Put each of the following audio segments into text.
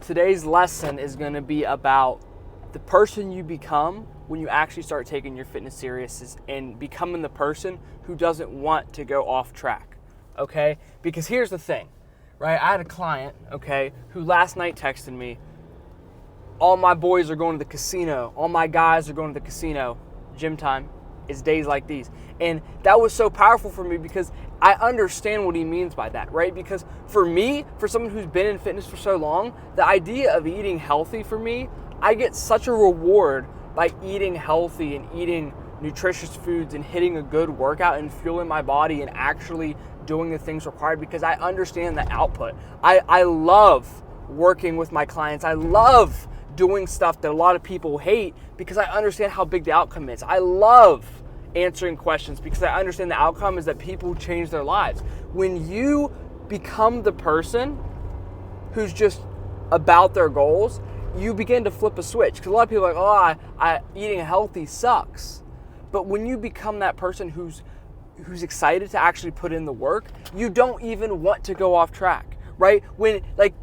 today's lesson is going to be about the person you become when you actually start taking your fitness serious and becoming the person who doesn't want to go off track, okay? Because here's the thing, right? I had a client, okay, who last night texted me, all my boys are going to the casino, all my guys are going to the casino, gym time is days like these. And that was so powerful for me because I understand what he means by that, right? Because for me, for someone who's been in fitness for so long, the idea of eating healthy for me, I get such a reward by eating healthy and eating nutritious foods and hitting a good workout and fueling my body and actually doing the things required because I understand the output. I love working with my clients. I love doing stuff that a lot of people hate because I understand how big the outcome is. I love answering questions because I understand the outcome is that people change their lives. When you become the person who's just about their goals, you begin to flip a switch. Because a lot of people are like, eating healthy sucks. But when you become that person who's excited to actually put in the work, you don't even want to go off track, right? When like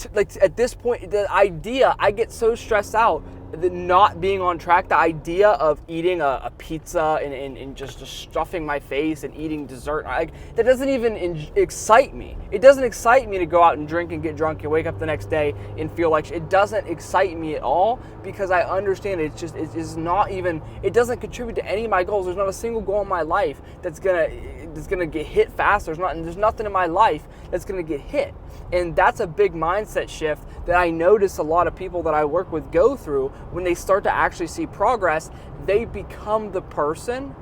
at this point, the idea, I get so stressed out that not being on track, the idea of eating a pizza and just stuffing my face and eating dessert, that doesn't even excite me. It doesn't excite me to go out and drink and get drunk and wake up the next day and feel like it doesn't excite me at all because I understand it doesn't contribute to any of my goals. There's not a single goal in my life that's gonna get hit fast. There's nothing in my life that's gonna get hit. And that's a big mindset shift that I notice a lot of people that I work with go through. When they start to actually see progress, they become the person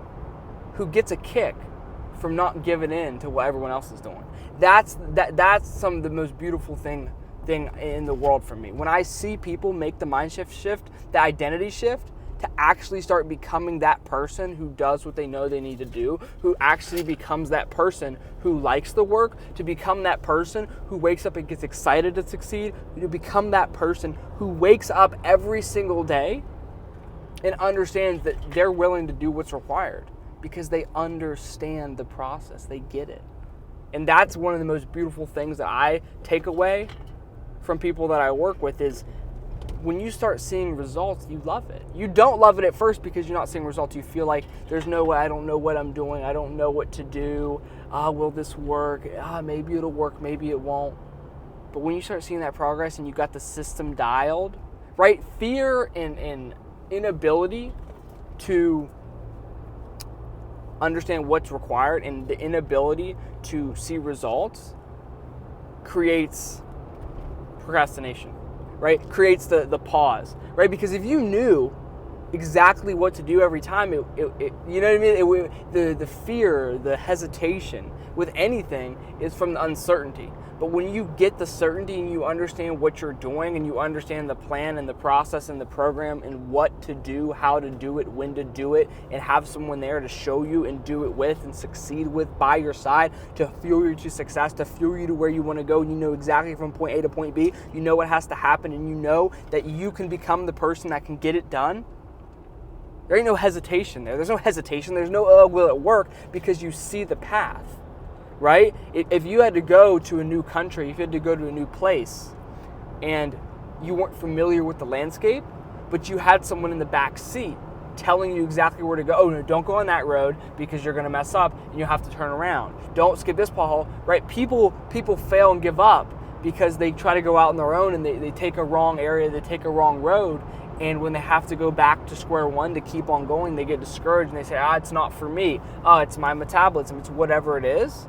who gets a kick from not giving in to what everyone else is doing. That's some of the most beautiful thing in the world for me. When I see people make the mind shift, the identity shift, to actually start becoming that person who does what they know they need to do, who actually becomes that person who likes the work, to become that person who wakes up and gets excited to succeed, to become that person who wakes up every single day and understands that they're willing to do what's required because they understand the process, they get it. And that's one of the most beautiful things that I take away from people that I work with is when you start seeing results, you love it. You don't love it at first because you're not seeing results. You feel like there's no way, I don't know what I'm doing. I don't know what to do. Will this work? Maybe it'll work, maybe it won't. But when you start seeing that progress and you got the system dialed, right? Fear and inability to understand what's required and the inability to see results creates procrastination. Right? Creates the pause, right? Because if you knew exactly what to do every time, you know what I mean? The fear, the hesitation with anything is from the uncertainty. But when you get the certainty and you understand what you're doing and you understand the plan and the process and the program and what to do, how to do it, when to do it, and have someone there to show you and do it with and succeed with by your side to fuel you to success, to fuel you to where you want to go, and you know exactly from point A to point B, you know what has to happen, and you know that you can become the person that can get it done. There ain't no hesitation there. There's no hesitation. There's no, will it work? Because you see the path. Right? If you had to go to a new country, if you had to go to a new place, and you weren't familiar with the landscape, but you had someone in the back seat telling you exactly where to go. Oh, no, don't go on that road because you're going to mess up and you have to turn around. Don't skip this pothole, right? People fail and give up because they try to go out on their own and they take a wrong area, they take a wrong road, and when they have to go back to square one to keep on going, they get discouraged and they say, it's not for me. It's my metabolism. It's whatever it is.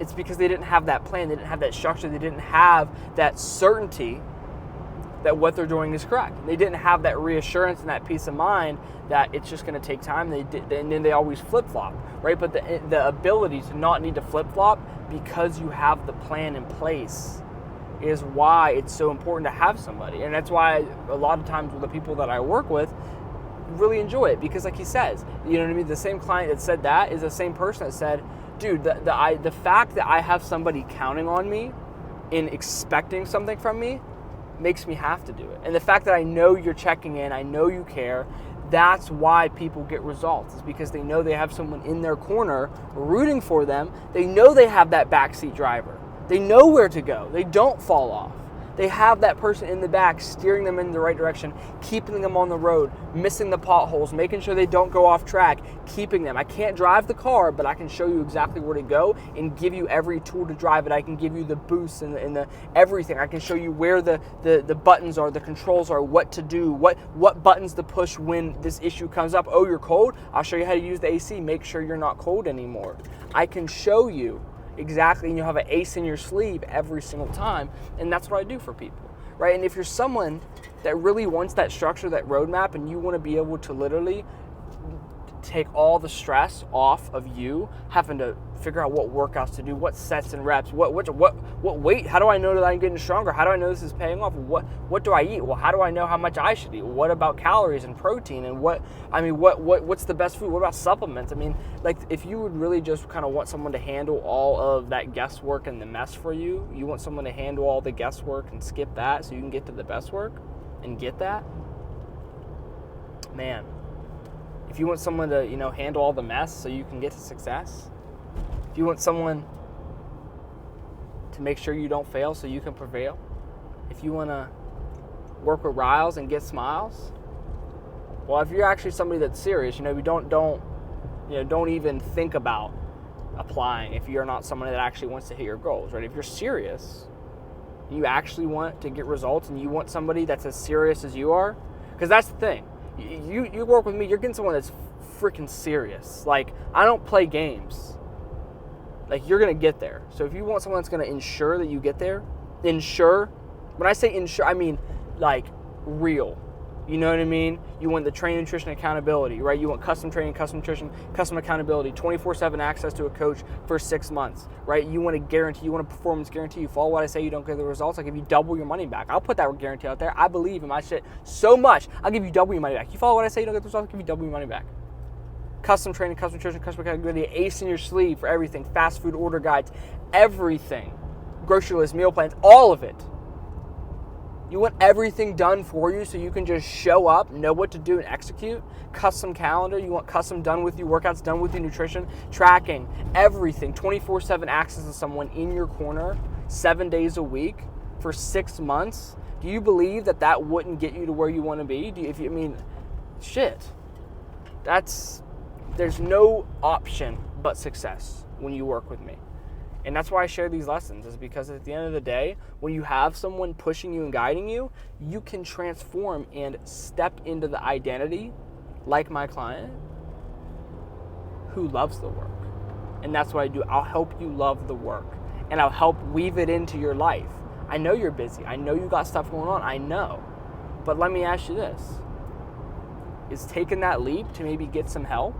It's because they didn't have that plan, they didn't have that structure, they didn't have that certainty that what they're doing is correct. They didn't have that reassurance and that peace of mind that it's just going to take time. And then they always flip-flop, right? But the ability to not need to flip-flop because you have the plan in place is why it's so important to have somebody. And that's why a lot of times with the people that I work with really enjoy it because like he says, you know what I mean? The same client that said that is the same person that said, dude, the fact that I have somebody counting on me and expecting something from me makes me have to do it. And the fact that I know you're checking in, I know you care, that's why people get results. It's because they know they have someone in their corner rooting for them. They know they have that backseat driver. They know where to go. They don't fall off. They have that person in the back steering them in the right direction, keeping them on the road, missing the potholes, making sure they don't go off track, keeping them. I can't drive the car, but I can show you exactly where to go and give you every tool to drive it. I can give you the boosts and the everything. I can show you where the buttons are, the controls are, what to do, what buttons to push when this issue comes up. Oh, you're cold? I'll show you how to use the AC. Make sure you're not cold anymore. I can show you exactly, and you'll have an ace in your sleeve every single time, and that's what I do for people, right? And if you're someone that really wants that structure, that roadmap, and you want to be able to literally take all the stress off of you having to figure out what workouts to do, what sets and reps, what weight, how do I know that I'm getting stronger? How do I know this is paying off? What do I eat? Well, how do I know how much I should eat? What about calories and protein and what's the best food? What about supplements? I mean, like, if you would really just kind of want someone to handle all of that guesswork and the mess for you, you want someone to handle all the guesswork and skip that so you can get to the best work and get that, man. If you want someone to, handle all the mess so you can get to success, if you want someone to make sure you don't fail so you can prevail, if you want to work with riles and get smiles, well, if you're actually somebody that's serious, don't even think about applying if you're not someone that actually wants to hit your goals, right? If you're serious, you actually want to get results, and you want somebody that's as serious as you are, because that's the thing. You work with me, you're getting someone that's freaking serious. Like, I don't play games. Like, you're going to get there. So if you want someone that's going to ensure that you get there, when I say ensure, I mean, like, real. You know what I mean? You want the training, nutrition, accountability, right? You want custom training, custom nutrition, custom accountability, 24/7 access to a coach for 6 months, right? You want a performance guarantee. You follow what I say, you don't get the results, I'll give you double your money back. I'll put that guarantee out there. I believe in my shit so much, I'll give you double your money back. You follow what I say, you don't get the results, I'll give you double your money back. Custom training, custom nutrition, custom accountability, ace in your sleeve for everything, fast food order guides, everything, grocery list, meal plans, all of it. You want everything done for you so you can just show up, know what to do, and execute. Custom calendar. You want custom done with you, workouts done with you, nutrition, tracking, everything. 24/7 access to someone in your corner, 7 days a week for 6 months. Do you believe that wouldn't get you to where you want to be? Shit. There's no option but success when you work with me. And that's why I share these lessons, is because at the end of the day, when you have someone pushing you and guiding you, you can transform and step into the identity, like my client, who loves the work. And that's what I do. I'll help you love the work, and I'll help weave it into your life. I know you're busy. I know you got stuff going on. I know. But let me ask you this. Is taking that leap to maybe get some help,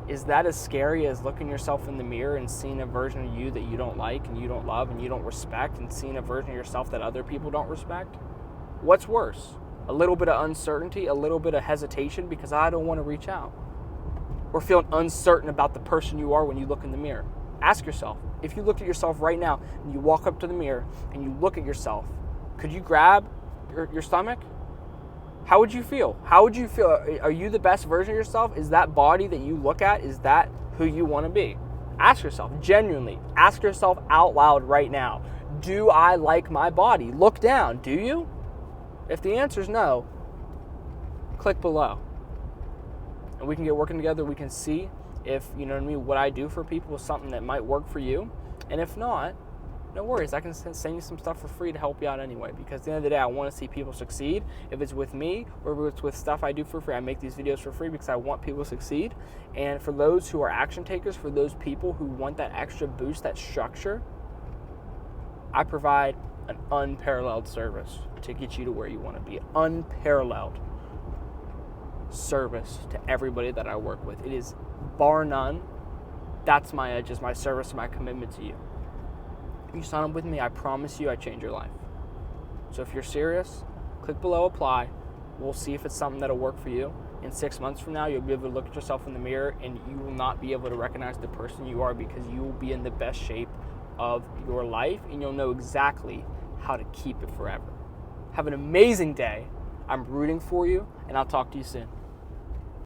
is that as scary as looking yourself in the mirror and seeing a version of you that you don't like and you don't love and you don't respect, and seeing a version of yourself that other people don't respect? What's worse? A little bit of uncertainty, a little bit of hesitation because I don't want to reach out, or feeling uncertain about the person you are when you look in the mirror? Ask yourself, if you looked at yourself right now and you walk up to the mirror and you look at yourself, could you grab your stomach? How would you feel? How would you feel? Are you the best version of yourself? Is that body that you look at, is that who you want to be? Ask yourself, genuinely, ask yourself out loud right now, do I like my body? Look down, do you? If the answer is no, click below. And we can get working together. We can see if, what I do for people is something that might work for you. And if not, no worries, I can send you some stuff for free to help you out anyway, because at the end of the day, I want to see people succeed. If it's with me or if it's with stuff I do for free, I make these videos for free because I want people to succeed. And for those who are action takers, for those people who want that extra boost, that structure, I provide an unparalleled service to get you to where you want to be. Unparalleled service to everybody that I work with. It is bar none. That's my edge, is my service and my commitment to you. If you sign up with me, I promise you I change your life. So if you're serious, click below, apply. We'll see if it's something that'll work for you. In 6 months from now, you'll be able to look at yourself in the mirror and you will not be able to recognize the person you are, because you will be in the best shape of your life and you'll know exactly how to keep it forever. Have an amazing day. I'm rooting for you, and I'll talk to you soon.